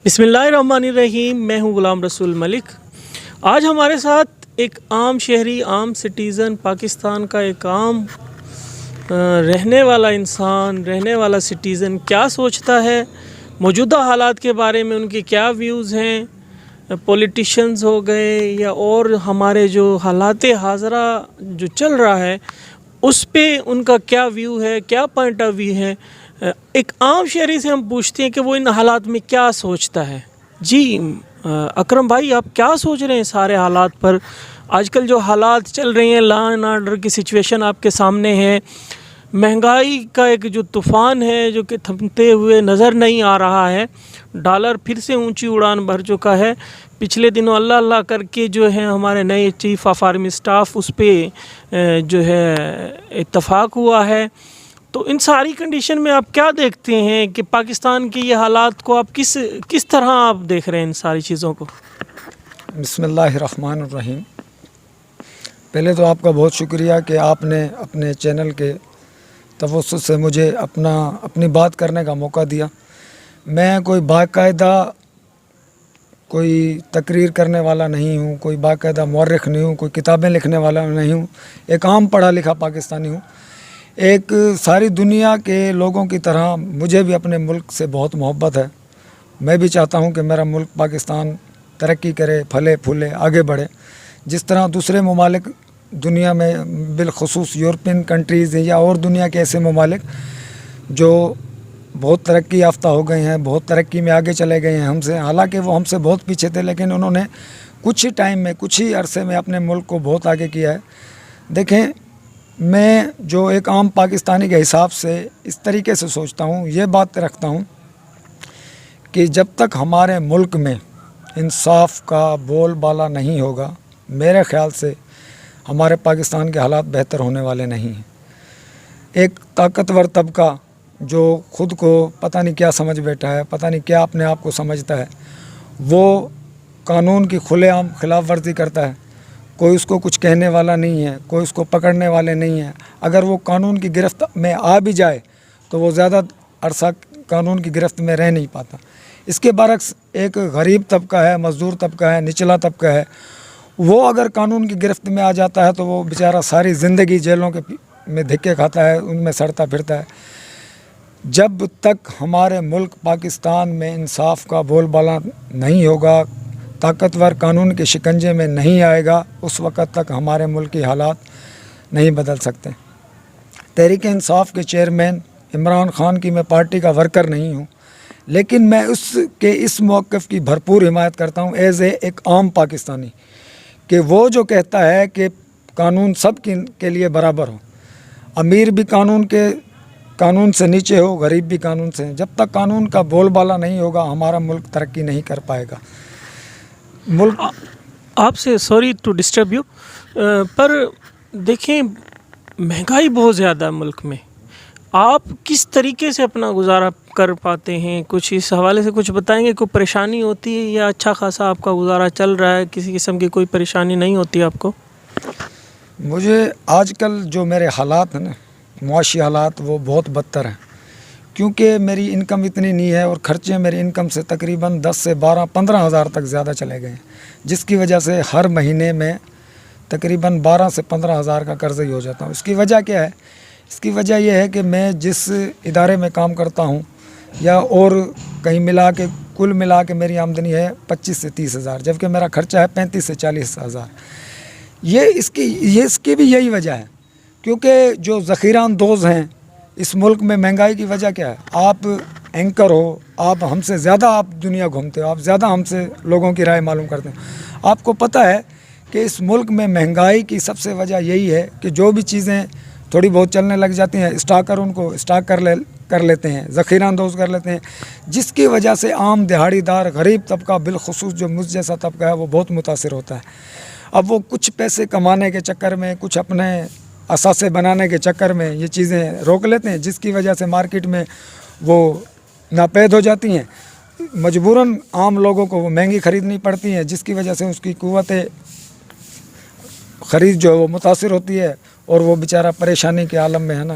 بسم اللہ الرحمن الرحیم. میں ہوں غلام رسول ملک. آج ہمارے ساتھ ایک عام شہری، عام سٹیزن، پاکستان کا ایک عام رہنے والا انسان، رہنے والا سٹیزن کیا سوچتا ہے، موجودہ حالات کے بارے میں ان کے کیا ویوز ہیں، پولیٹیشنز ہو گئے یا اور ہمارے جو حالات حاضرہ جو چل رہا ہے اس پہ ان کا کیا ویو ہے، کیا پوائنٹ آف ویو ہے. ایک عام شہری سے ہم پوچھتے ہیں کہ وہ ان حالات میں کیا سوچتا ہے. جی اکرم بھائی، آپ کیا سوچ رہے ہیں سارے حالات پر؟ آج کل جو حالات چل رہے ہیں، لا اینڈ آرڈر کی سچویشن آپ کے سامنے ہے، مہنگائی کا ایک جو طوفان ہے جو کہ تھمتے ہوئے نظر نہیں آ رہا ہے، ڈالر پھر سے اونچی اڑان بھر چکا ہے. پچھلے دنوں اللہ اللہ کر کے جو ہے ہمارے نئے چیف آف آرمی اسٹاف اس پہ جو ہے اتفاق ہوا ہے. تو ان ساری کنڈیشن میں آپ کیا دیکھتے ہیں کہ پاکستان کے یہ حالات کو آپ کس طرح آپ دیکھ رہے ہیں ان ساری چیزوں کو؟ بسم اللہ الرحمن الرحیم. پہلے تو آپ کا بہت شکریہ کہ آپ نے اپنے چینل کے توسط سے مجھے اپنی بات کرنے کا موقع دیا. میں کوئی باقاعدہ کوئی تقریر کرنے والا نہیں ہوں، کوئی باقاعدہ مورخ نہیں ہوں، کوئی کتابیں لکھنے والا نہیں ہوں. ایک عام پڑھا لکھا پاکستانی ہوں. ایک ساری دنیا کے لوگوں کی طرح مجھے بھی اپنے ملک سے بہت محبت ہے. میں بھی چاہتا ہوں کہ میرا ملک پاکستان ترقی کرے، پھلے پھولے، آگے بڑھے. جس طرح دوسرے ممالک دنیا میں بالخصوص یورپین کنٹریز یا اور دنیا کے ایسے ممالک جو بہت ترقی یافتہ ہو گئے ہیں، بہت ترقی میں آگے چلے گئے ہیں ہم سے. حالانکہ وہ ہم سے بہت پیچھے تھے، لیکن انہوں نے کچھ ہی ٹائم میں، کچھ ہی عرصے میں اپنے ملک کو بہت آگے کیا ہے. دیکھیں، میں جو ایک عام پاکستانی کے حساب سے اس طریقے سے سوچتا ہوں، یہ بات رکھتا ہوں کہ جب تک ہمارے ملک میں انصاف کا بول بالا نہیں ہوگا، میرے خیال سے ہمارے پاکستان کے حالات بہتر ہونے والے نہیں ہیں. ایک طاقتور طبقہ جو خود کو پتہ نہیں کیا سمجھ بیٹھا ہے، پتہ نہیں کیا اپنے آپ کو سمجھتا ہے، وہ قانون کی کھلے عام خلاف ورزی کرتا ہے. کوئی اس کو کچھ کہنے والا نہیں ہے، کوئی اس کو پکڑنے والے نہیں ہیں. اگر وہ قانون کی گرفت میں آ بھی جائے تو وہ زیادہ عرصہ قانون کی گرفت میں رہ نہیں پاتا. اس کے برعکس ایک غریب طبقہ ہے، مزدور طبقہ ہے، نچلا طبقہ ہے، وہ اگر قانون کی گرفت میں آ جاتا ہے تو وہ بیچارہ ساری زندگی جیلوں کے میں دھکے کھاتا ہے، ان میں سڑتا پھرتا ہے. جب تک ہمارے ملک پاکستان میں انصاف کا بول بالا نہیں ہوگا، طاقتور قانون کے شکنجے میں نہیں آئے گا، اس وقت تک ہمارے ملک کی حالات نہیں بدل سکتے. تحریک انصاف کے چیئرمین عمران خان کی میں پارٹی کا ورکر نہیں ہوں، لیکن میں اس موقف کی بھرپور حمایت کرتا ہوں ایز ایک عام پاکستانی، کہ وہ جو کہتا ہے کہ قانون سب کے لیے برابر ہو، امیر بھی قانون سے نیچے ہو، غریب بھی قانون سے. جب تک قانون کا بول بالا نہیں ہوگا ہمارا ملک ترقی نہیں کر پائے گا. ملک آپ سے سوری ٹو ڈسٹرب یو، پر دیکھیں مہنگائی بہت زیادہ ہے ملک میں. آپ کس طریقے سے اپنا گزارا کر پاتے ہیں؟ کچھ اس حوالے سے کچھ بتائیں گے؟ کوئی پریشانی ہوتی ہے یا اچھا خاصا آپ کا گزارا چل رہا ہے، کسی قسم کی کوئی پریشانی نہیں ہوتی آپ کو؟ مجھے آج کل جو میرے حالات ہیں نا، معاشی حالات، وہ بہت بدتر ہیں. کیونکہ میری انکم اتنی نہیں ہے اور خرچے میری انکم سے تقریباً 10 سے 15 ہزار تک زیادہ چلے گئے ہیں، جس کی وجہ سے ہر مہینے میں تقریباً 12 سے 15 ہزار کا قرض ہی ہو جاتا ہوں. اس کی وجہ کیا ہے؟ اس کی وجہ یہ ہے کہ میں جس ادارے میں کام کرتا ہوں یا اور کہیں کل ملا کے میری آمدنی ہے 25 سے 30 ہزار، جبکہ میرا خرچہ ہے 35 سے 40 ہزار. اس کی بھی یہی وجہ ہے، کیونکہ جو ذخیرہ اندوز ہیں اس ملک میں مہنگائی کی وجہ کیا ہے؟ آپ اینکر ہو، آپ ہم سے زیادہ آپ دنیا گھومتے ہو، آپ زیادہ ہم سے لوگوں کی رائے معلوم کرتے ہیں. آپ کو پتہ ہے کہ اس ملک میں مہنگائی کی سب سے وجہ یہی ہے کہ جو بھی چیزیں تھوڑی بہت چلنے لگ جاتی ہیں، اسٹاکر ان کو اسٹاک کر لیتے ہیں، ذخیرہ اندوز کر لیتے ہیں، جس کی وجہ سے عام دہاڑی دار غریب طبقہ، بالخصوص جو مجھ جیسا طبقہ ہے، وہ بہت متاثر ہوتا ہے. اب وہ کچھ پیسے کمانے کے چکر میں، کچھ اپنے اثاثے بنانے کے چکر میں یہ چیزیں روک لیتے ہیں، جس کی وجہ سے مارکیٹ میں وہ ناپید ہو جاتی ہیں. مجبوراً عام لوگوں کو وہ مہنگی خریدنی پڑتی ہیں، جس کی وجہ سے اس کی قوت خرید جو ہے وہ متاثر ہوتی ہے اور وہ بیچارہ پریشانی کے عالم میں ہے نا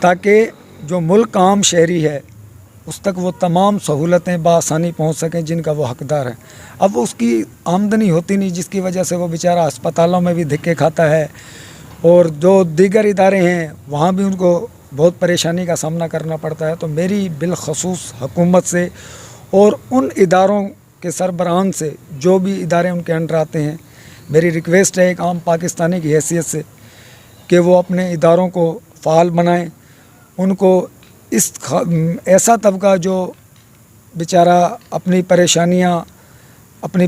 تاکہ جو ملک عام شہری ہے اس تک وہ تمام سہولتیں بآسانی پہنچ سکیں جن کا وہ حقدار ہے. اب اس کی آمدنی ہوتی نہیں، جس کی وجہ سے وہ بیچارہ اسپتالوں میں بھی دھکے کھاتا ہے، اور جو دیگر ادارے ہیں وہاں بھی ان کو بہت پریشانی کا سامنا کرنا پڑتا ہے. تو میری بالخصوص حکومت سے اور ان اداروں کے سربراہان سے جو بھی ادارے ان کے انڈر آتے ہیں، میری ریکویسٹ ہے ایک عام پاکستانی کی حیثیت سے کہ وہ اپنے اداروں کو فعال بنائیں. ان کو ایسا طبقہ جو بیچارہ اپنی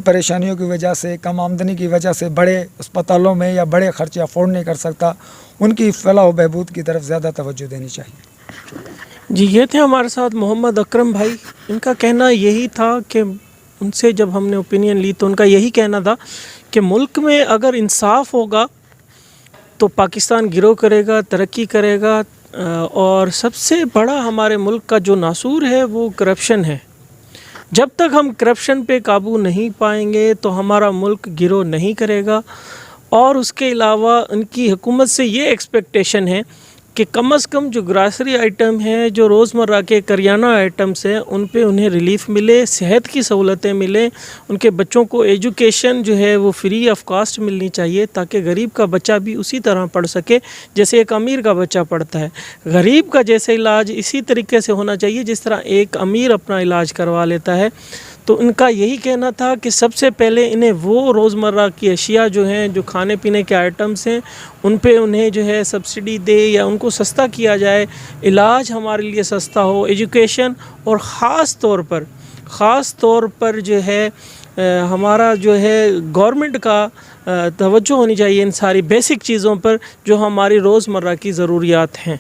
پریشانیوں کی وجہ سے، کم آمدنی کی وجہ سے بڑے اسپتالوں میں یا بڑے خرچے افورڈ نہیں کر سکتا، ان کی فلاح و بہبود کی طرف زیادہ توجہ دینی چاہیے. جی یہ تھے ہمارے ساتھ محمد اکرم بھائی. ان کا کہنا یہی تھا کہ ان سے جب ہم نے اوپینین لی تو ان کا یہی کہنا تھا کہ ملک میں اگر انصاف ہوگا تو پاکستان گرو کرے گا، ترقی کرے گا، اور سب سے بڑا ہمارے ملک کا جو ناسور ہے وہ کرپشن ہے. جب تک ہم کرپشن پہ قابو نہیں پائیں گے تو ہمارا ملک گرو نہیں کرے گا. اور اس کے علاوہ ان کی حکومت سے یہ ایکسپیکٹیشن ہے کہ کم از کم جو گراسری آئٹم ہیں، جو روزمرہ کے کریانہ آئٹمس ہیں، ان پہ انہیں ریلیف ملے، صحت کی سہولتیں ملیں، ان کے بچوں کو ایجوکیشن جو ہے وہ فری آف کاسٹ ملنی چاہیے تاکہ غریب کا بچہ بھی اسی طرح پڑھ سکے جیسے ایک امیر کا بچہ پڑھتا ہے. غریب کا جیسے علاج اسی طریقے سے ہونا چاہیے جس طرح ایک امیر اپنا علاج کروا لیتا ہے. تو ان کا یہی کہنا تھا کہ سب سے پہلے انہیں وہ روزمرہ کی اشیاء جو ہیں، جو کھانے پینے کے آئٹمس ہیں، ان پہ انہیں جو ہے سبسڈی دے یا ان کو سستا کیا جائے، علاج ہمارے لیے سستا ہو، ایجوکیشن، اور خاص طور پر جو ہے ہمارا جو ہے گورنمنٹ کا توجہ ہونی چاہیے ان ساری بیسک چیزوں پر جو ہماری روزمرہ کی ضروریات ہیں.